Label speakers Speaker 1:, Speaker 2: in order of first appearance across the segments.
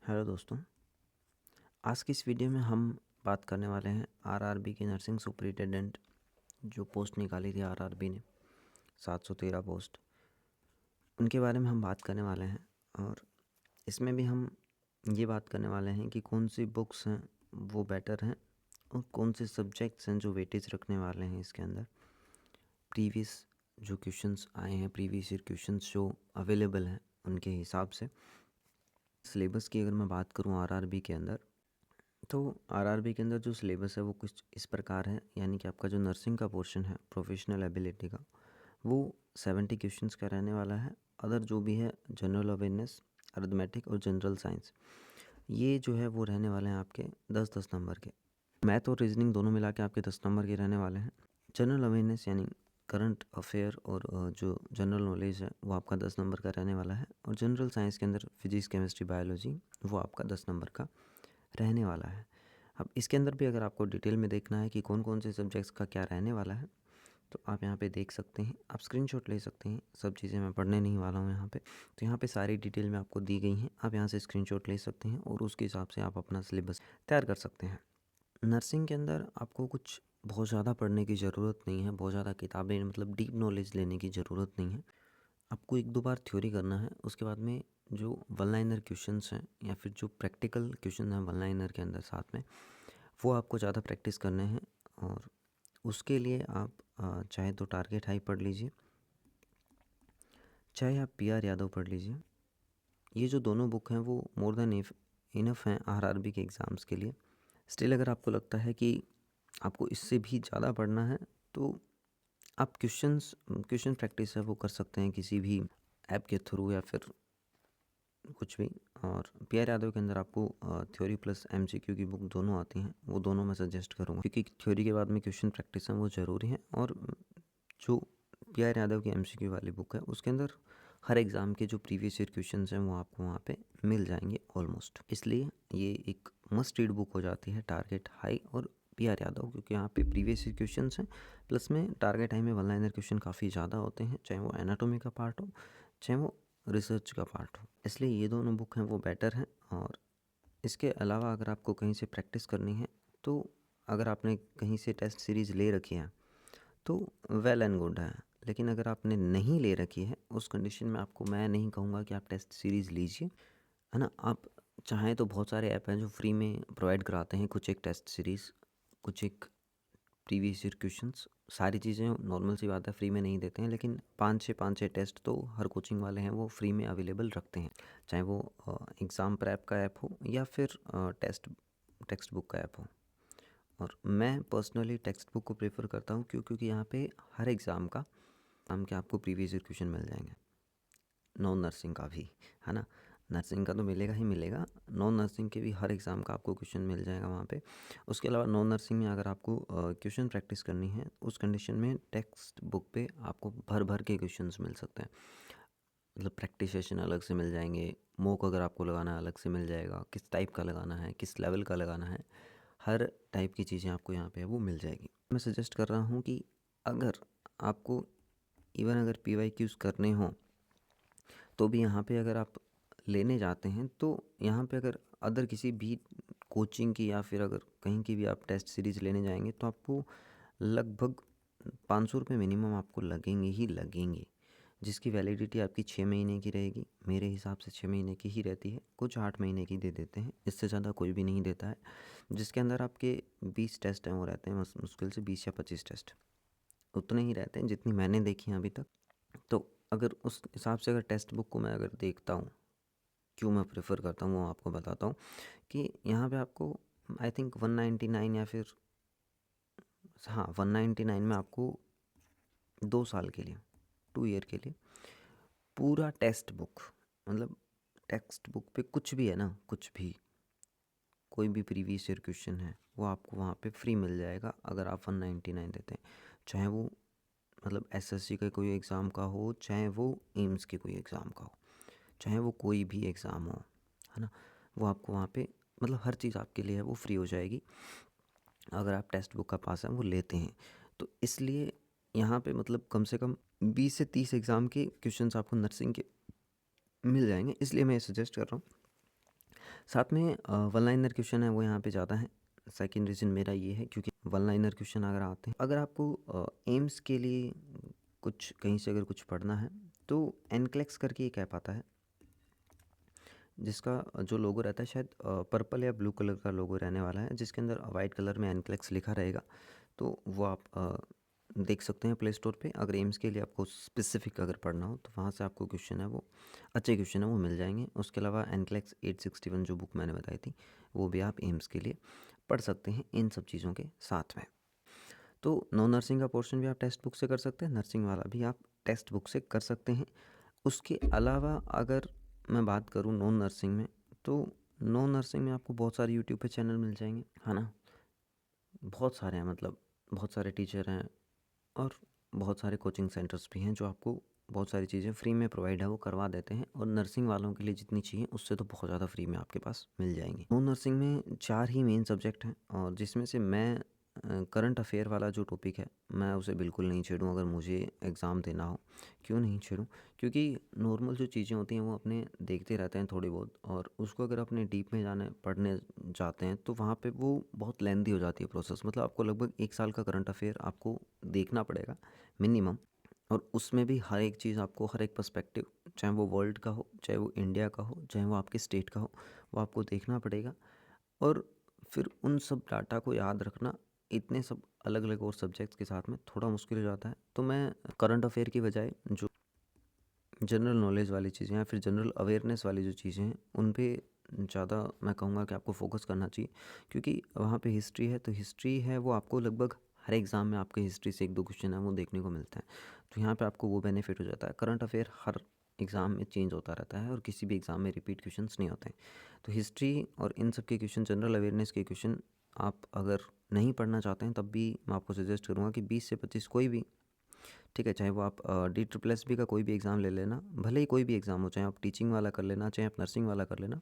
Speaker 1: Hello दोस्तों। आज की इस वीडियो में हम बात करने वाले हैं आरआरबी की नर्सिंग सुपरिटेंडेंट जो पोस्ट निकाली थी आरआरबी ने 713 पोस्ट, उनके बारे में हम बात करने वाले हैं। और इसमें भी हम ये बात करने वाले हैं कि कौन सी बुक्स हैं वो बेटर हैं और कौन से सब्जेक्ट्स हैं जो वेटेज रखने वाले हैं इसके अंदर। प्रीवियस जो क्वेश्चंस आए हैं, प्रीवियस ईयर क्वेश्चंस जो अवेलेबल हैं उनके हिसाब से सिलेबस की अगर मैं बात करूँ आरआरबी के अंदर, तो आरआरबी के अंदर जो सिलेबस है वो कुछ इस प्रकार है। यानी कि आपका जो नर्सिंग का पोर्शन है प्रोफेशनल एबिलिटी का, वो 70 क्वेश्चंस का रहने वाला है। अदर जो भी है जनरल अवेयरनेस, अरिथमेटिक और जनरल साइंस, ये जो है वो रहने वाले हैं आपके 10-10 नंबर के। मैथ और रीजनिंग दोनों मिला के आपके 10 नंबर के रहने वाले हैं। जनरल अवेयरनेस यानी करंट अफेयर और जो जनरल नॉलेज है वो आपका 10 नंबर का रहने वाला है। और जनरल साइंस के अंदर फिजिक्स, केमिस्ट्री, बायोलॉजी वो आपका 10 नंबर का रहने वाला है। अब इसके अंदर भी अगर आपको डिटेल में देखना है कि कौन कौन से सब्जेक्ट्स का क्या रहने वाला है, तो आप यहाँ पे देख सकते हैं, आप स्क्रीनशॉट ले सकते हैं। सब चीज़ें मैं पढ़ने नहीं वाला हूँ यहाँ पे, तो यहाँ पे सारी डिटेल में आपको दी गई हैं। आप यहाँ से स्क्रीनशॉट ले सकते हैं और उसके हिसाब से आप अपना सिलेबस तैयार कर सकते हैं। नर्सिंग के अंदर आपको कुछ बहुत ज़्यादा पढ़ने की ज़रूरत नहीं है, बहुत ज़्यादा किताबें मतलब डीप नॉलेज लेने की ज़रूरत नहीं है। आपको 1-2 बार थ्योरी करना है, उसके बाद में जो वन लाइनर क्वेश्चंस हैं या फिर जो प्रैक्टिकल क्वेश्चन हैं वन लाइनर के अंदर साथ में, वो आपको ज़्यादा प्रैक्टिस करने हैं। और उसके लिए आप चाहे तो टारगेट हाई पढ़ लीजिए, चाहे आप पीआर यादव पढ़ लीजिए। ये जो दोनों बुक हैं वो मोर देन इनफ हैं आरआरबी के एग्ज़ाम्स के लिए। स्टिल अगर आपको लगता है कि आपको इससे भी ज़्यादा पढ़ना है, तो आप क्वेश्चन प्रैक्टिस है वो कर सकते हैं किसी भी ऐप के थ्रू या फिर कुछ भी। और पीआर यादव के अंदर आपको थ्योरी प्लस एमसीक्यू की बुक दोनों आती हैं, वो दोनों मैं सजेस्ट करूँगा, क्योंकि थ्योरी के बाद में क्वेश्चन प्रैक्टिस है वो ज़रूरी है। और जो पीआर यादव की एमसीक्यू वाली बुक है उसके अंदर हर एग्ज़ाम के जो प्रीवियस ईयर क्वेश्चंस हैं वो आपको वहाँ पे मिल जाएंगे ऑलमोस्ट। इसलिए ये एक मस्ट रीड बुक हो जाती है टारगेट हाई और पीआर यादव, क्योंकि यहाँ पे प्रीवियस ईयर क्वेश्चंस हैं, प्लस में टारगेट हाई में वन लाइनर क्वेश्चन काफ़ी ज़्यादा होते हैं, चाहे वो एनाटॉमी का पार्ट हो चाहे वो रिसर्च का पार्ट हो। इसलिए ये दोनों बुक हैं वो बेटर हैं। और इसके अलावा अगर आपको कहीं से प्रैक्टिस करनी है, तो अगर आपने कहीं से टेस्ट सीरीज़ ले रखी है तो वेल एंड गुड है। लेकिन अगर आपने नहीं ले रखी है, उस कंडीशन में आपको मैं नहीं कहूँगा कि आप टेस्ट सीरीज़ लीजिए, है ना। आप चाहें तो बहुत सारे ऐप हैं जो फ्री में प्रोवाइड कराते हैं, कुछ एक टेस्ट सीरीज़, कुछ एक प्रीवियस ईयर क्वेश्चंस, सारी चीज़ें नॉर्मल सी बात है फ्री में नहीं देते हैं, लेकिन 5-6 टेस्ट तो हर कोचिंग वाले हैं वो फ्री में अवेलेबल रखते हैं, चाहे वो एग्ज़ाम प्रेप का ऐप हो या फिर टेक्स्ट बुक का ऐप हो। और मैं पर्सनली टेक्स्ट बुक को प्रेफर करता हूँ, क्योंकि यहाँ पे हर एग्ज़ाम के आपको प्रीवियस ईयर क्वेश्चन मिल जाएंगे, नॉन नर्सिंग का भी, है ना। नर्सिंग का तो मिलेगा ही मिलेगा, नॉन नर्सिंग के भी हर एग्ज़ाम का आपको क्वेश्चन मिल जाएगा वहाँ पे। उसके अलावा नॉन नर्सिंग में अगर आपको क्वेश्चन प्रैक्टिस करनी है, उस कंडीशन में टेक्स्ट बुक पे आपको भर भर के क्वेश्चंस मिल सकते हैं। मतलब प्रैक्टिस सेशन अलग से मिल जाएंगे, मॉक अगर आपको लगाना है अलग से मिल जाएगा, किस टाइप का लगाना है, किस लेवल का लगाना है, हर टाइप की चीज़ें आपको यहाँ पे वो मिल जाएगी। मैं सजेस्ट कर रहा हूँ कि अगर आपको इवन अगर PYQs करने हों, तो भी यहाँ पे अगर आप लेने जाते हैं, तो यहाँ पे अगर अदर किसी भी कोचिंग की या फिर अगर कहीं की भी आप टेस्ट सीरीज़ लेने जाएंगे, तो आपको लगभग 500 रुपये मिनिमम आपको लगेंगे ही लगेंगे, जिसकी वैलिडिटी आपकी 6 महीने की रहेगी। मेरे हिसाब से 6 महीने की ही रहती है, कुछ 8 महीने की दे देते हैं, इससे ज़्यादा कोई भी नहीं देता है। जिसके अंदर आपके 20 टेस्ट हैं वो रहते हैं, मुश्किल से 20 या 25 टेस्ट उतने ही रहते हैं जितनी मैंने देखी हैं अभी तक। तो अगर उस हिसाब से अगर टेक्स्ट बुक को मैं अगर देखता हूँ, क्यों मैं प्रेफर करता हूँ वो आपको बताता हूँ। कि यहाँ पे आपको आई थिंक 199 या फिर हाँ 199 में आपको 2 साल के लिए, 2 ईयर के लिए पूरा टेक्स्ट बुक, मतलब टेक्स्ट बुक पे कुछ भी है ना, कुछ भी कोई भी प्रीवियस ईयर क्वेश्चन है वो आपको वहाँ पे फ्री मिल जाएगा अगर आप 199 देते हैं। चाहे वो मतलब SSC का कोई एग्ज़ाम का हो, चाहे वो एम्स के कोई एग्ज़ाम का हो, चाहे वो कोई भी एग्ज़ाम हो, है ना, वो आपको वहाँ पे मतलब हर चीज़ आपके लिए है वो फ्री हो जाएगी अगर आप टेक्स्ट बुक का पास है वो लेते हैं। तो इसलिए यहाँ पे मतलब कम से कम 20 से 30 एग्ज़ाम के क्वेश्चंस आपको नर्सिंग के मिल जाएंगे। इसलिए मैं सजेस्ट कर रहा हूँ साथ में वन लाइनर क्वेश्चन है वो यहाँ पे ज़्यादा है। सेकंड रीज़न मेरा ये है क्योंकि वन लाइनर क्वेश्चन अगर आते हैं, अगर आपको एम्स के लिए कुछ कहीं से अगर कुछ पढ़ना है तो एनक्लेक्स करके एक ऐप आता है जिसका जो लोगो रहता है शायद पर्पल या ब्लू कलर का लोगो रहने वाला है, जिसके अंदर वाइट कलर में एनक्लेक्स लिखा रहेगा। तो वो आप देख सकते हैं प्ले स्टोर पे। अगर एम्स के लिए आपको स्पेसिफिक अगर पढ़ना हो तो वहाँ से आपको क्वेश्चन है वो अच्छे क्वेश्चन है वो मिल जाएंगे। उसके अलावा एनक्लेक्स 861 जो बुक मैंने बताई थी वो भी आप एम्स के लिए पढ़ सकते हैं इन सब चीज़ों के साथ में। तो नॉन नर्सिंग का पोर्शन भी आप टेक्स्ट बुक से कर सकते हैं, नर्सिंग वाला भी आप टेक्स्ट बुक से कर सकते हैं। उसके अलावा अगर मैं बात करूँ नॉन नर्सिंग में, तो नॉन नर्सिंग में आपको बहुत सारे यूट्यूब पे चैनल मिल जाएंगे, है ना। बहुत सारे हैं, मतलब बहुत सारे टीचर हैं और बहुत सारे कोचिंग सेंटर्स भी हैं जो आपको बहुत सारी चीज़ें फ्री में प्रोवाइड है वो करवा देते हैं। और नर्सिंग वालों के लिए जितनी चाहिए उससे तो बहुत ज़्यादा फ्री में आपके पास मिल जाएंगी। नॉन नर्सिंग में 4 ही मेन सब्जेक्ट हैं और जिसमें से मैं करंट अफेयर वाला जो टॉपिक है मैं उसे बिल्कुल नहीं छेड़ूँ अगर मुझे एग्ज़ाम देना हो। क्यों नहीं छेड़ूँ? क्योंकि नॉर्मल जो चीज़ें होती हैं वो अपने देखते रहते हैं थोड़ी बहुत, और उसको अगर अपने डीप में जाने पढ़ने जाते हैं तो वहाँ पे वो बहुत लेंदी हो जाती है प्रोसेस। मतलब आपको लगभग 1 साल का करंट अफेयर आपको देखना पड़ेगा मिनिमम, और उसमें भी हर एक चीज़ आपको, हर एक पर्सपेक्टिव, चाहे वो वर्ल्ड का हो, चाहे वो इंडिया का हो, चाहे वो आपके स्टेट का हो, वो आपको देखना पड़ेगा। और फिर उन सब डाटा को याद रखना इतने सब अलग अलग और सब्जेक्ट्स के साथ में थोड़ा मुश्किल हो जाता है। तो मैं करंट अफेयर की बजाय जो जनरल नॉलेज वाली चीज़ें या फिर जनरल अवेयरनेस वाली जो चीज़ें हैं उन पे ज़्यादा मैं कहूँगा कि आपको फोकस करना चाहिए। क्योंकि वहाँ पे हिस्ट्री है तो हिस्ट्री है वो आपको लगभग हर एग्ज़ाम में आपके हिस्ट्री से 1-2 क्वेश्चन है वो देखने को मिलता है। तो यहाँ पे आपको वो बेनिफिट हो जाता है। करंट अफेयर हर एग्ज़ाम में चेंज होता रहता है और किसी भी एग्ज़ाम में रिपीट क्वेश्चंस नहीं होते हैं। तो हिस्ट्री और इन सब के क्वेश्चन, जनरल अवेयरनेस के क्वेश्चन आप अगर नहीं पढ़ना चाहते हैं तब भी मैं आपको सजेस्ट करूँगा कि 20 से 25 कोई भी, ठीक है, चाहे वो आप DSSS का कोई भी एग्ज़ाम ले लेना, भले ही कोई भी एग्ज़ाम हो, चाहे आप टीचिंग वाला कर लेना, चाहे आप नर्सिंग वाला कर लेना।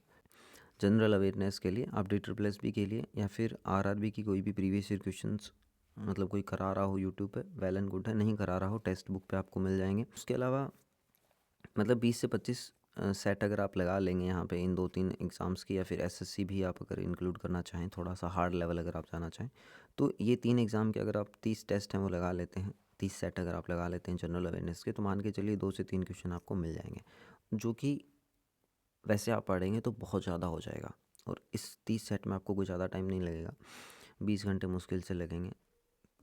Speaker 1: जनरल अवेयरनेस के लिए आप DSSS के लिए या फिर RRB की कोई भी प्रीवियस ईयर क्वेश्चंस, मतलब कोई करा रहा हो यूट्यूब पे, वेल एंड गुड है। नहीं करा रहा हो टेक्स्ट बुक पे आपको मिल जाएंगे। उसके अलावा मतलब 20 से 25 सेट अगर आप लगा लेंगे यहाँ पे इन 2-3 एग्ज़ाम्स की, या फिर SSC भी आप अगर इंक्लूड करना चाहें, थोड़ा सा हार्ड लेवल अगर आप जाना चाहें, तो ये 3 एग्ज़ाम के अगर आप 30 टेस्ट हैं वो लगा लेते हैं, 30 सेट अगर आप लगा लेते हैं जनरल अवेयरनेस के, तो मान के चलिए 2 से 3 क्वेश्चन आपको मिल जाएंगे, जो कि वैसे आप पढ़ेंगे तो बहुत ज़्यादा हो जाएगा। और इस 30 सेट में आपको कोई ज़्यादा टाइम नहीं लगेगा, 20 घंटे मुश्किल से लगेंगे।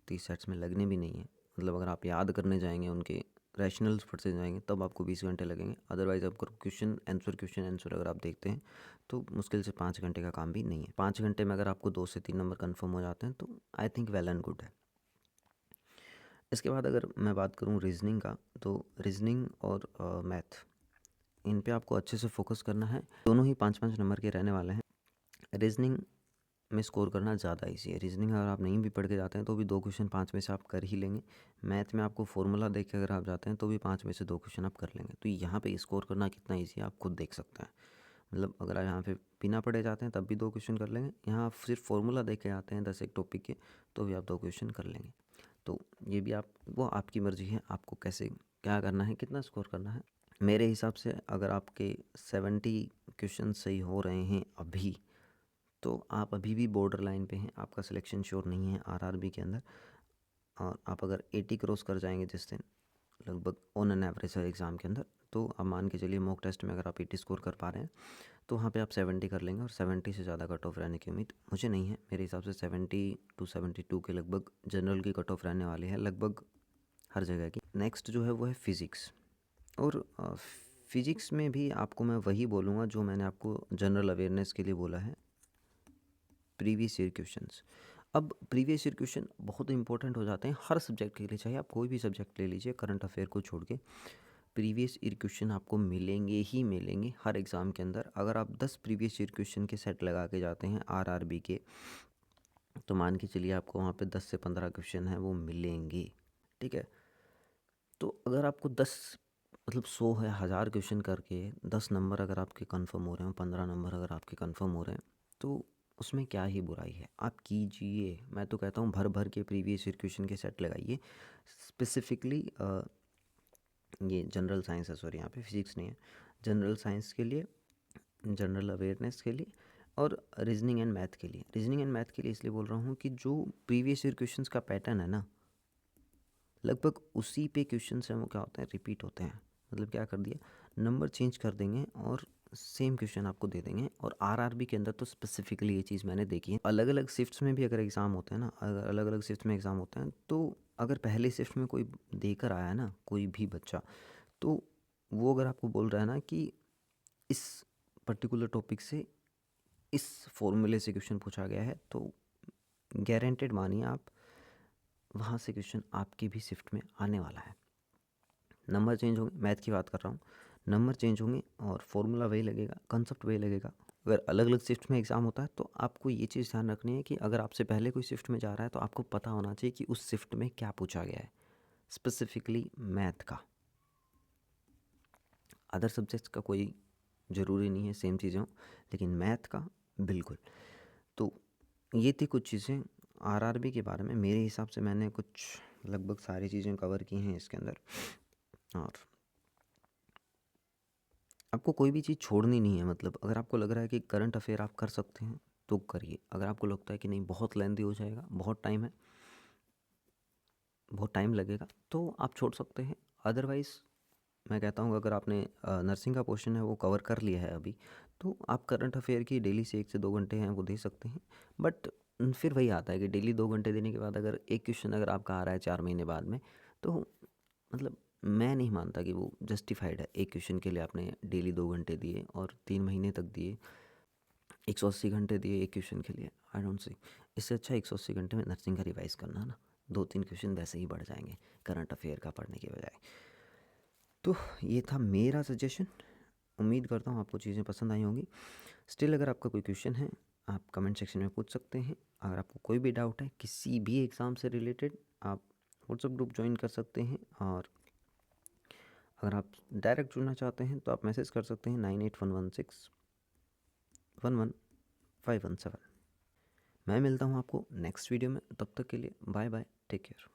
Speaker 1: 30 सेट्स में लगने भी नहीं है, मतलब अगर आप याद करने जाएंगे, उनके रैशनल्स पढ़ते जाएंगे, तब आपको 20 घंटे लगेंगे। अदरवाइज़ आपको क्वेश्चन आंसर अगर आप देखते हैं तो मुश्किल से 5 घंटे का काम भी नहीं है। 5 घंटे में अगर आपको 2 से 3 नंबर कन्फर्म हो जाते हैं तो I think well and good है। इसके बाद अगर मैं बात करूँ रीजनिंग का, तो रीजनिंग और मैथ, इन पे आपको अच्छे से फोकस करना है। दोनों ही 5-5 नंबर के रहने वाले हैं। रीजनिंग में स्कोर करना ज़्यादा ईजी है। रीजनिंग अगर आप नहीं भी पढ़ के जाते हैं तो भी 2 क्वेश्चन 5 में से आप कर ही लेंगे। मैथ में आपको फॉर्मूला देख के अगर आप जाते हैं तो भी 5 में से 2 क्वेश्चन आप कर लेंगे। तो यहाँ पे स्कोर करना कितना ईजी है आप खुद देख सकते हैं। मतलब अगर आप यहाँ पे बिना पढ़े जाते हैं तब भी 2 क्वेश्चन कर लेंगे, यहाँ आप सिर्फ फॉर्मूला देख के आते हैं 10 एक टॉपिक के, तो भी आप 2 क्वेश्चन कर लेंगे। तो ये भी वो आपकी मर्ज़ी है, आपको कैसे क्या करना है, कितना स्कोर करना है। मेरे हिसाब से अगर आपके 70 क्वेश्चन सही हो रहे हैं अभी, तो आप अभी भी बॉर्डर लाइन पे हैं, आपका सिलेक्शन श्योर नहीं है RRB के अंदर। और आप अगर 80 क्रॉस कर जाएंगे जिस दिन, लगभग ऑन एन एवरेज है एग्ज़ाम के अंदर, तो आप मान के चलिए मॉक टेस्ट में अगर आप 80 स्कोर कर पा रहे हैं तो वहाँ पे आप 70 कर लेंगे। और 70 से ज़्यादा कट ऑफ रहने की उम्मीद मुझे नहीं है। मेरे हिसाब से 70 to 72 के लगभग जनरल की कट ऑफ रहने वाली है, लगभग हर जगह की। नेक्स्ट जो है वो है फिज़िक्स। और फिज़िक्स में भी आपको मैं वही बोलूँगा जो मैंने आपको जनरल अवेयरनेस के लिए बोला है, प्रीवियस ईयर क्वेश्चंस। अब प्रीवियस ईयर क्वेश्चन बहुत इंपॉर्टेंट हो जाते हैं हर सब्जेक्ट के लिए, चाहे आप कोई भी सब्जेक्ट ले लीजिए, करंट अफेयर को छोड़ के प्रीवियस ईयर क्वेश्चन आपको मिलेंगे ही मिलेंगे हर एग्ज़ाम के अंदर। अगर आप 10 प्रीवियस ईयर क्वेश्चन के सेट लगा के जाते हैं RRB के, तो मान के चलिए आपको वहाँ पे 10 से 15 क्वेश्चन हैं वो मिलेंगे, ठीक है। तो अगर आपको 10 मतलब 100 है 1000 क्वेश्चन करके 10 नंबर अगर आपके कंफर्म हो रहे हैं, 15 नंबर अगर आपके कंफर्म हो रहे हैं, तो उसमें क्या ही बुराई है, आप कीजिए। मैं तो कहता हूँ भर भर के प्रीवियस ईयर क्वेश्चन के सेट लगाइए। स्पेसिफिकली ये जनरल साइंस है, सॉरी यहाँ पे फिजिक्स नहीं है, जनरल साइंस के लिए, जनरल अवेयरनेस के लिए और रीजनिंग एंड मैथ के लिए, रीजनिंग एंड मैथ के लिए इसलिए बोल रहा हूँ कि जो प्रीवियस ईयर क्वेश्चंस का पैटर्न है ना, लगभग उसी पे क्वेश्चंस हैं वो क्या होते हैं, रिपीट होते हैं। मतलब क्या कर दिया, नंबर चेंज कर देंगे और सेम क्वेश्चन आपको दे देंगे। और आरआरबी के अंदर तो स्पेसिफिकली ये चीज़ मैंने देखी है। अलग अलग शिफ्ट्स में भी अगर एग्ज़ाम होते हैं ना, अगर अलग अलग शिफ्ट में एग्ज़ाम होते हैं, तो अगर पहले शिफ्ट में कोई देकर आया है ना, कोई भी बच्चा, तो वो अगर आपको बोल रहा है ना कि इस पर्टिकुलर टॉपिक से इस फॉर्मूले से क्वेश्चन पूछा गया है, तो गारंटेड मानिए आप, वहाँ से क्वेश्चन आपकी भी शिफ्ट में आने वाला है। नंबर चेंज होंगे, मैथ की बात कर रहा हूँ, नंबर चेंज होंगे और फॉर्मूला वही लगेगा, कंसेप्ट वही लगेगा। अगर अलग अलग शिफ्ट में एग्ज़ाम होता है तो आपको ये चीज़ ध्यान रखनी है कि अगर आपसे पहले कोई शिफ्ट में जा रहा है तो आपको पता होना चाहिए कि उस शिफ्ट में क्या पूछा गया है, स्पेसिफिकली मैथ का। अदर सब्जेक्ट्स का कोई ज़रूरी नहीं है सेम चीज़ें हो, लेकिन मैथ का बिल्कुल। तो ये थी कुछ चीज़ें आरआरबी के बारे में। मेरे हिसाब से मैंने कुछ लगभग सारी चीज़ें कवर की हैं इसके अंदर। और आपको कोई भी चीज़ छोड़नी नहीं है। मतलब अगर आपको लग रहा है कि करंट अफेयर आप कर सकते हैं तो करिए। अगर आपको लगता है कि नहीं बहुत लेंदी हो जाएगा, बहुत टाइम है, बहुत टाइम लगेगा, तो आप छोड़ सकते हैं। अदरवाइज़ मैं कहता हूँ अगर आपने नर्सिंग का पोर्शन है वो कवर कर लिया है अभी, तो आप करंट अफेयर की डेली से 1 से 2 घंटे हैं वो दे सकते हैं। बट फिर वही आता है कि डेली 2 घंटे देने के बाद अगर एक क्वेश्चन अगर आपका आ रहा है 4 महीने बाद में, तो मतलब मैं नहीं मानता कि वो जस्टिफाइड है। एक क्वेश्चन के लिए आपने डेली 2 घंटे दिए और 3 महीने तक दिए, 180 घंटे दिए एक क्वेश्चन के लिए। I don't see. इससे अच्छा 180 घंटे में नर्सिंग का रिवाइज़ करना ना, 2-3 क्वेश्चन वैसे ही बढ़ जाएंगे करंट अफेयर का पढ़ने के बजाय। तो ये था मेरा सजेशन। उम्मीद करता हूँ आपको चीज़ें पसंद आई होंगी। स्टिल अगर आपका कोई क्वेश्चन है आप कमेंट सेक्शन में पूछ सकते हैं। अगर आपको कोई भी डाउट है किसी भी एग्ज़ाम से रिलेटेड, आप व्हाट्सएप ग्रुप ज्वाइन कर सकते हैं। और अगर आप डायरेक्ट जुड़ना चाहते हैं तो आप मैसेज कर सकते हैं 9811611517। मैं मिलता हूँ आपको नेक्स्ट वीडियो में, तब तक के लिए बाय बाय, टेक केयर।